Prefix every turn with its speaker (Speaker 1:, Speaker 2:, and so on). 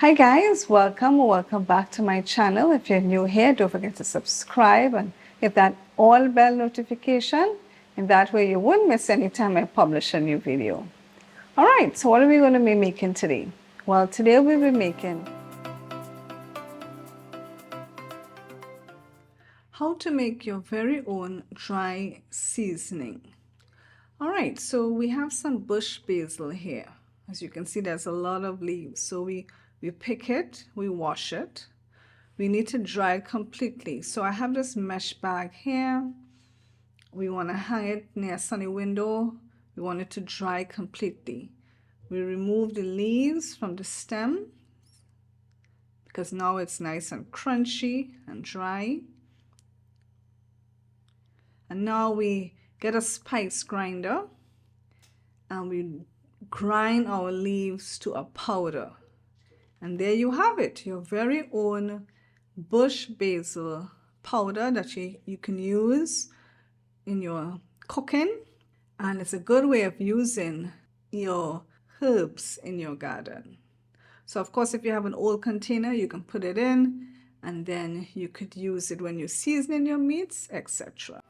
Speaker 1: Hi guys, welcome back to my channel. If you're new here, don't forget to subscribe and hit that all bell notification, and that way you won't miss any time I publish a new video. All right, so what are we going to be making today? Well, today we'll be making how to make your very own dry seasoning. All right, so we have some bush basil here. As you can see, there's a lot of leaves. So we pick it, we wash it. We need to dry it completely. So I have this mesh bag here. We want to hang it near a sunny window. We want it to dry completely. We remove the leaves from the stem because now it's nice and crunchy and dry. And now we get a spice grinder and we grind our leaves to a powder. And there you have it, your very own bush basil powder that you can use in your cooking. And it's a good way of using your herbs in your garden. So of course, if you have an old container, you can put it in and then you could use it when you're seasoning your meats, etc.